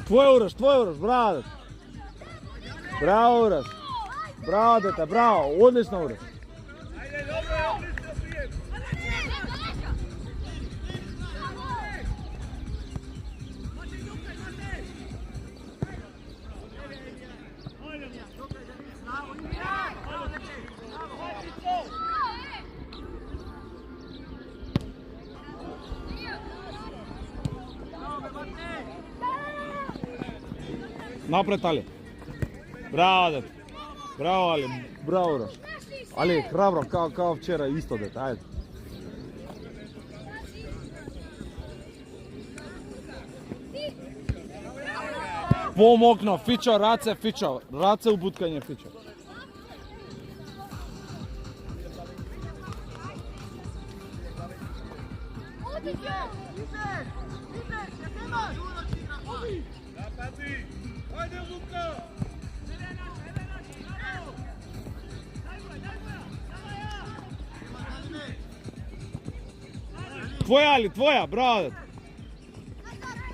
Tvoj Uroš, bravo. Bravo Uroš. Bravo dete, bravo, odlično Uroš. Napred Ali. Bravo dete. Bravo Ali, bravo Uroš. Ali hrabro kao včeraj isto dete, ajde. Pomokno, Fičo, Race u butkanje Fičo. Tvoja Ali, tvoja, bravo.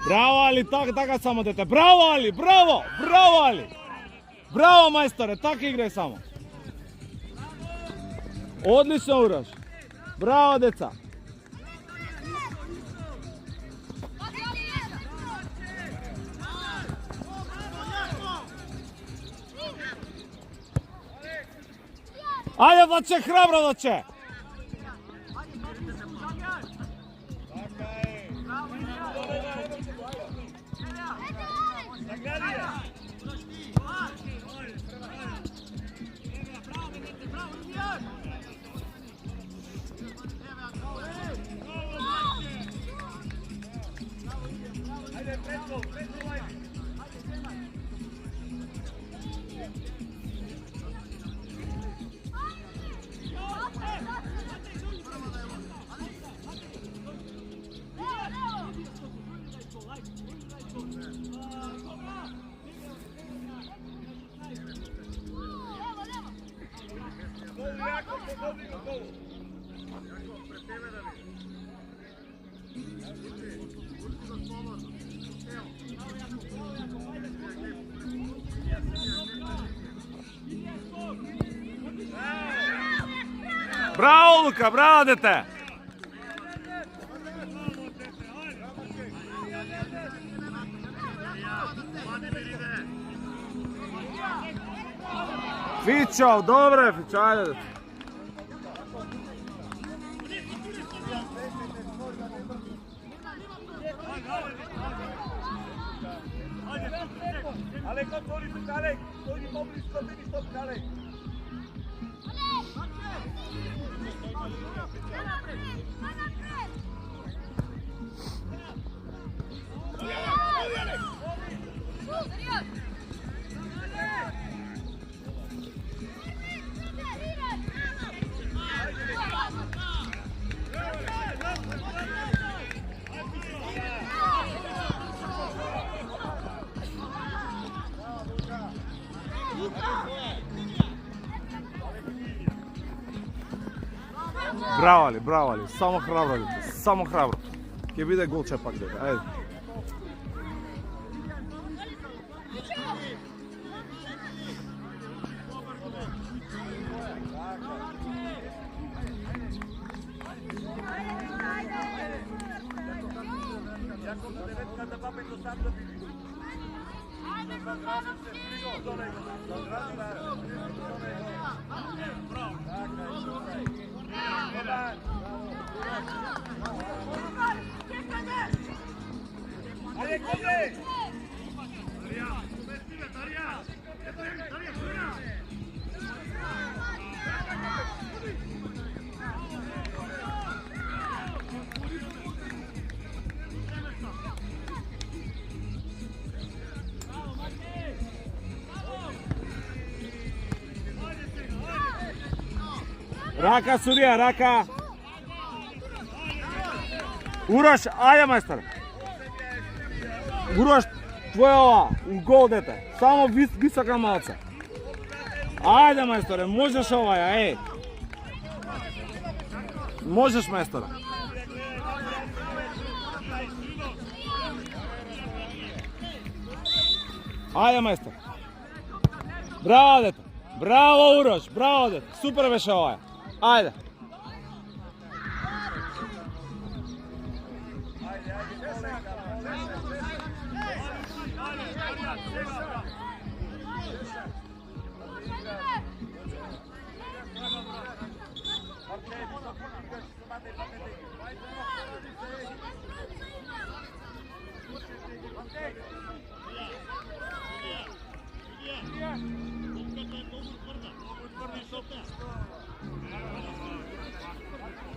Bravo Ali, tako samo dete. Bravo Ali, bravo Ali. Bravo majstore, tako igraj samo. Odlično Uroš. Bravo deca. Ajde Vače, hrabro Vače. Bravo Luka, bravo dete! Fičo, dobro Fičo, ajde dete! Alek, otvori se, Alek! Dođi pobliž, stopini, stop, Alek! Bravo Ali, samo hrabro. Kje vide gol čepak dete, ajde. Jako da devetka da papet do sam da vidi. Ajde, kome! Raka sudija, Raka. Uroš, ajde majstor. Uroš, tvoja ova, u gol dete. Samo visoka malca. Ajde majstore, možeš ovaj, ej. Možeš majstore. Ajde majstor. Bravo dete. Bravo Uroš, bravo dete. Super veše ovaj. Ajde.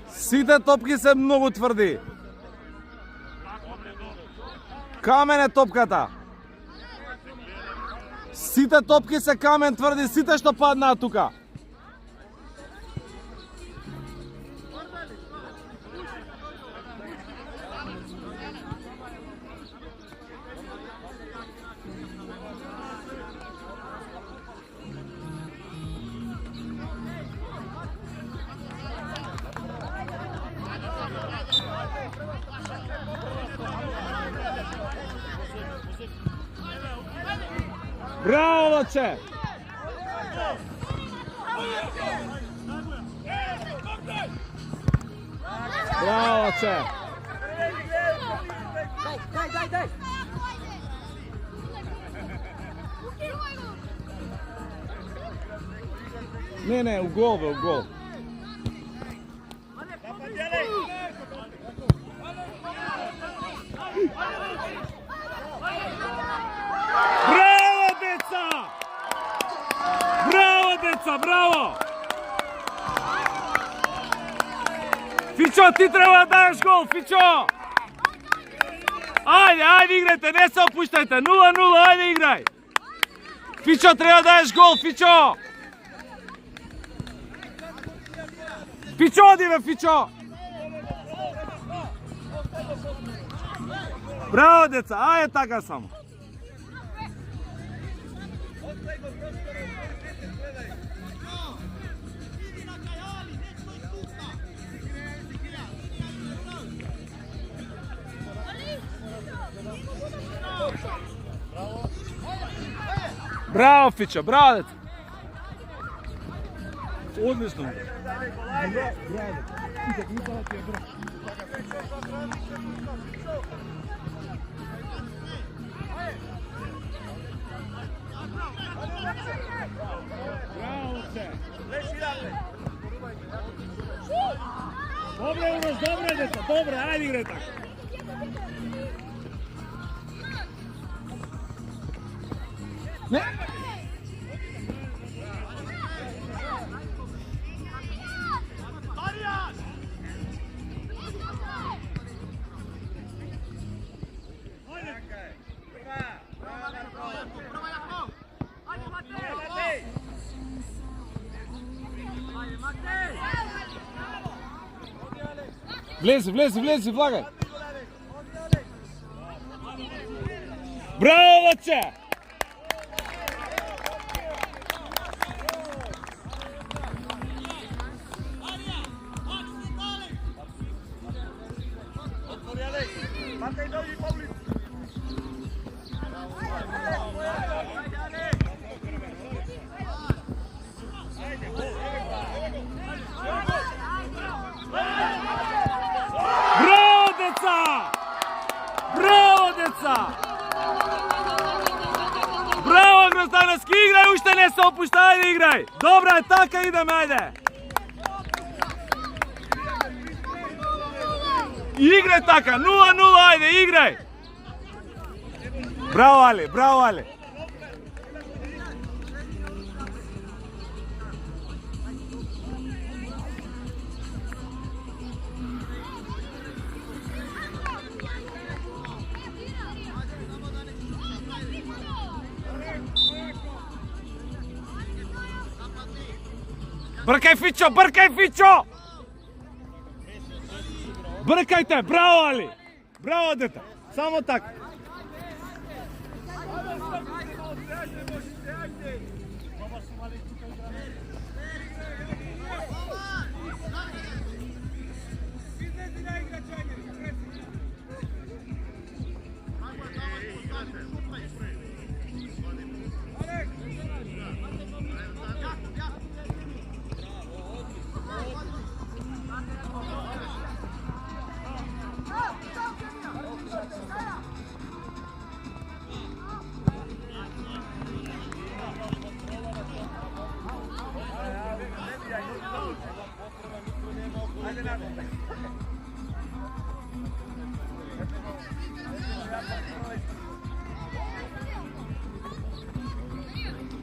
Сите топки се многу тврди. Камен е топката. Сите топки се камен тврди, сите што паднаа тука. Браво, Лоче! Браво, Лоче! Дай! Не, у гол бе, у гол. Браво, деца! Браво, деца, браво! Фичо, ти треба да дадеш гол, Фичо! Ајде, играјте, не се опуштајте, 0-0, ајде играј! Фичо, треба да дадеш гол, Фичо! Фичо, оди бе, Фичо! Браво, деца, ајде така само! Браво, Фичо, браво, деца! Одлично! Добре, Урош, добре, деца, добре, ајде играј така. Не. Влези, влагај. Браво, Лоче! Matej, dođi, Pavlić! Браво, деца! Браво, деца! Grozdanovski, igraj, ušte ne se opušta, ajde igraj. Dobra je, taka idem, ajde. Igraj taka, 0-0, ajde, igraj. Bravo Ali, bravo Ali. Brkaj Fićo, brkaj Fićo! Brkajte, bravo Ali! Bravo dete, samo tako.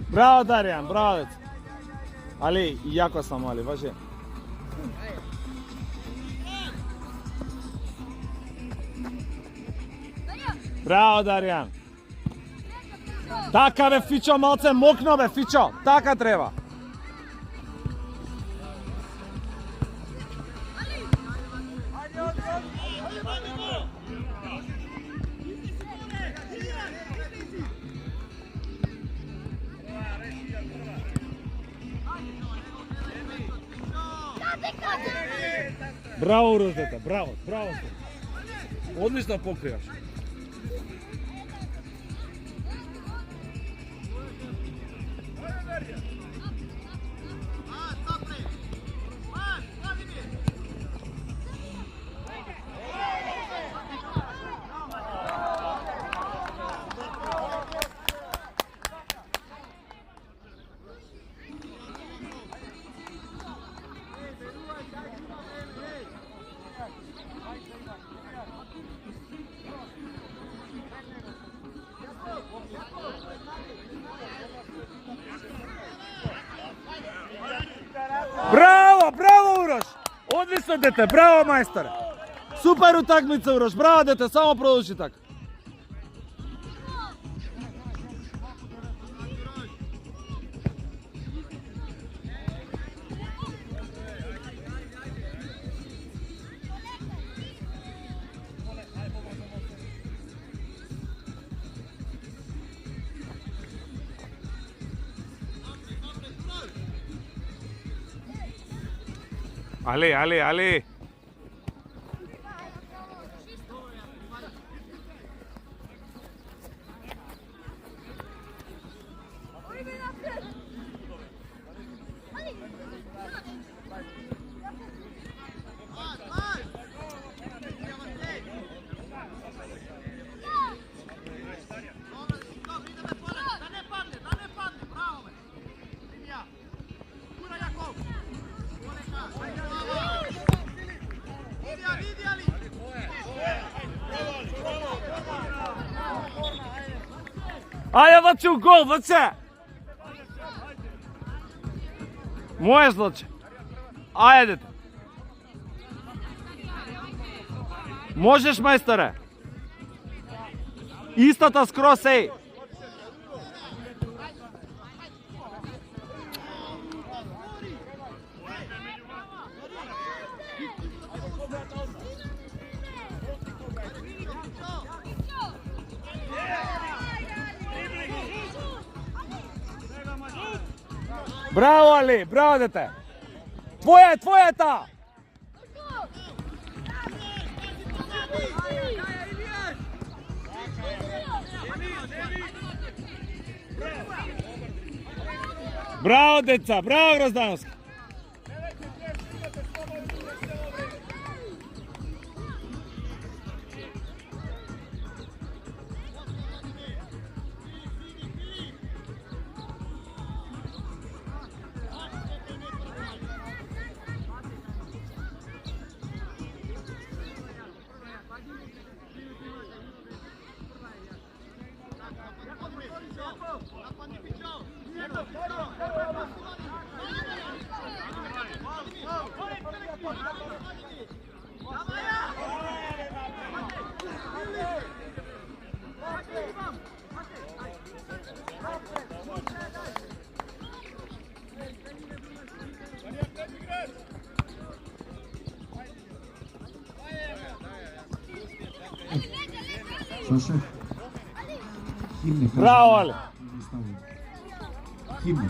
Bravo Darijan, bravo dete. Ali, jako sam Ali, baš je. Bravo Darijan. Taka be Fićo, malce mokno be Fićo, taka treba. Bravo Uroš dete, bravo, bravo. Odlično pokrivaš. Bravo, bravo Uroš! Odlično dete, bravo majstore! Super utakmica Uroš, bravo dete, samo produži tako. Ali, Ali, Ali! Ajde, vrće u gol, vrće! Moje zloče. Ajde. Možeš, majstore. Isto ta skroz, ej. Bravo Ali, bravo dete. Tvoja je ta. Bravo deca, bravo Grozdanovski. Саша, химне. Браво, Ali! Химне.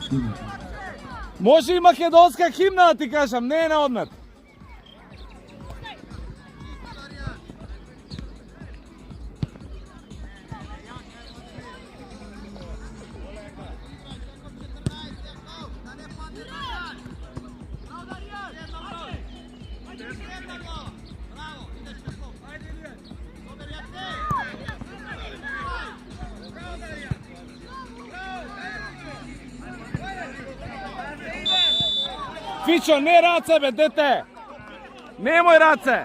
Može i makedonska himna, ti kažem, ne na odmet. Fićo, ne race, be, dete! Nemoj race!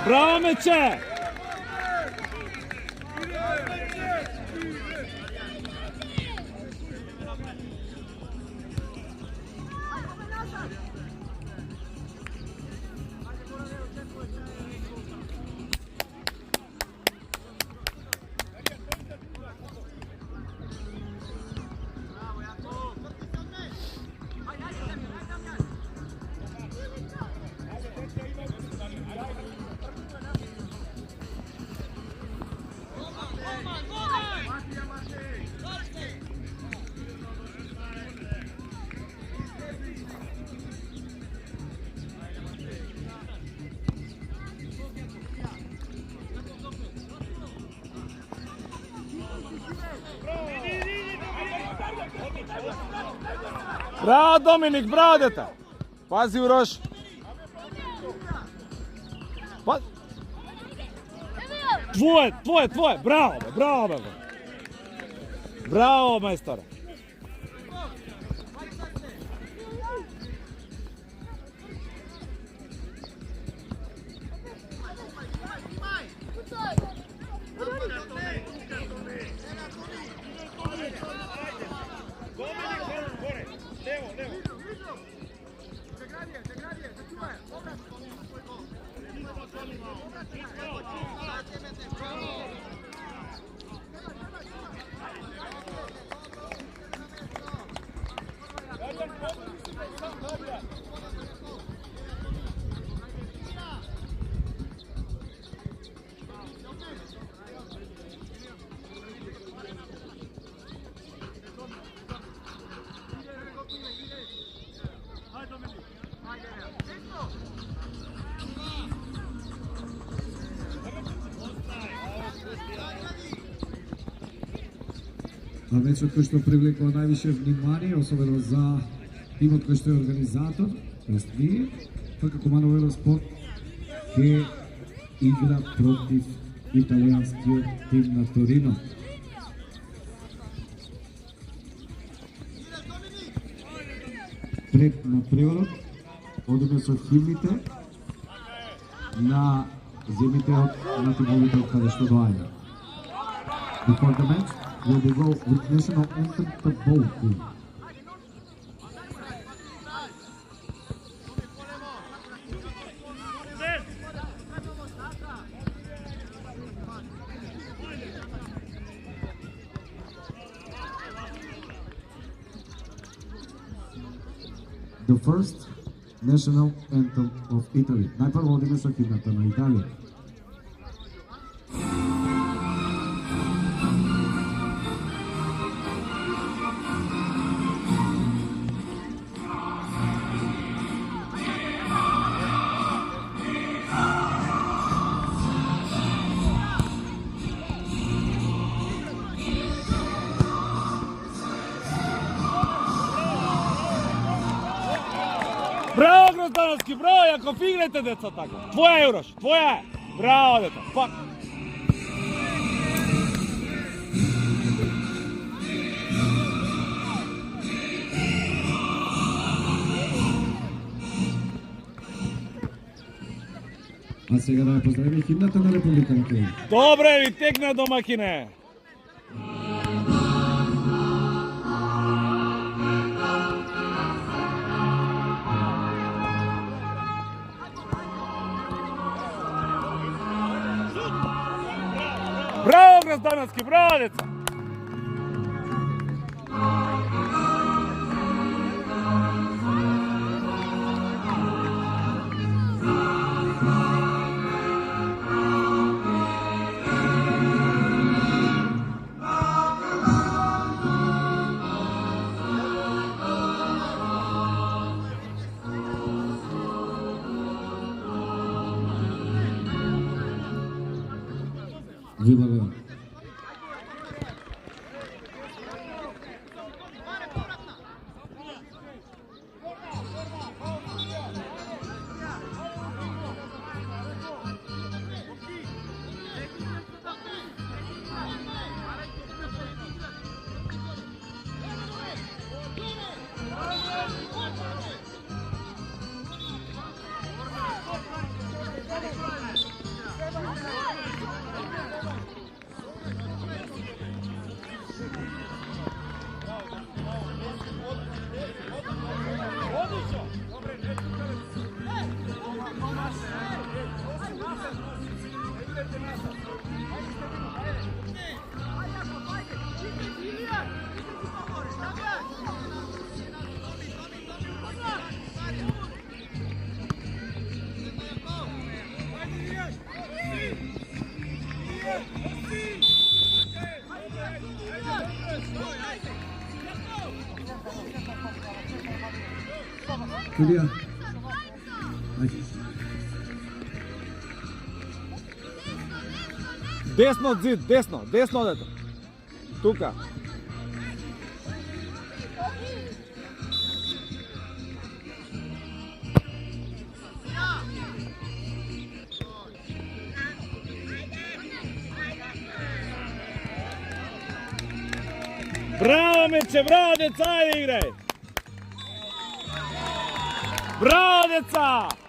Bravo, Meče! Bravo Dominik, bravo deta! Pazi u roš! Pa... Tvoje! Bravo, bravo! Bravo, majstore! a mečот кој што привлекува највише внимание, особено за тимот кој што е организатор, тоест ние, ФК Куманово Велоспорт ќе игра против италијанскиот тим на Торино. Пред на преворот, одиме со химните на земите на тимовите од каде што доаѓа. Before the match, we will go with national anthem to both teams. The first national anthem of Italy. Najprvo odime sa himната на Италија. Браво, Гроздановски, браво, Јаков, играјте, деца, така. Твоја е, Урош, твоја е. Браво, деца, пак. А сега да ја поздравиме химната на Република Македонија. Добре, ви текна домакине. Браво, Гроздановски, браво, деца! Ви благодарам. Кулија. Ајде. Десно од зид, десно, десно одете. Тука. Браво, мече, браво, деца, ајде играј! Браво, деца!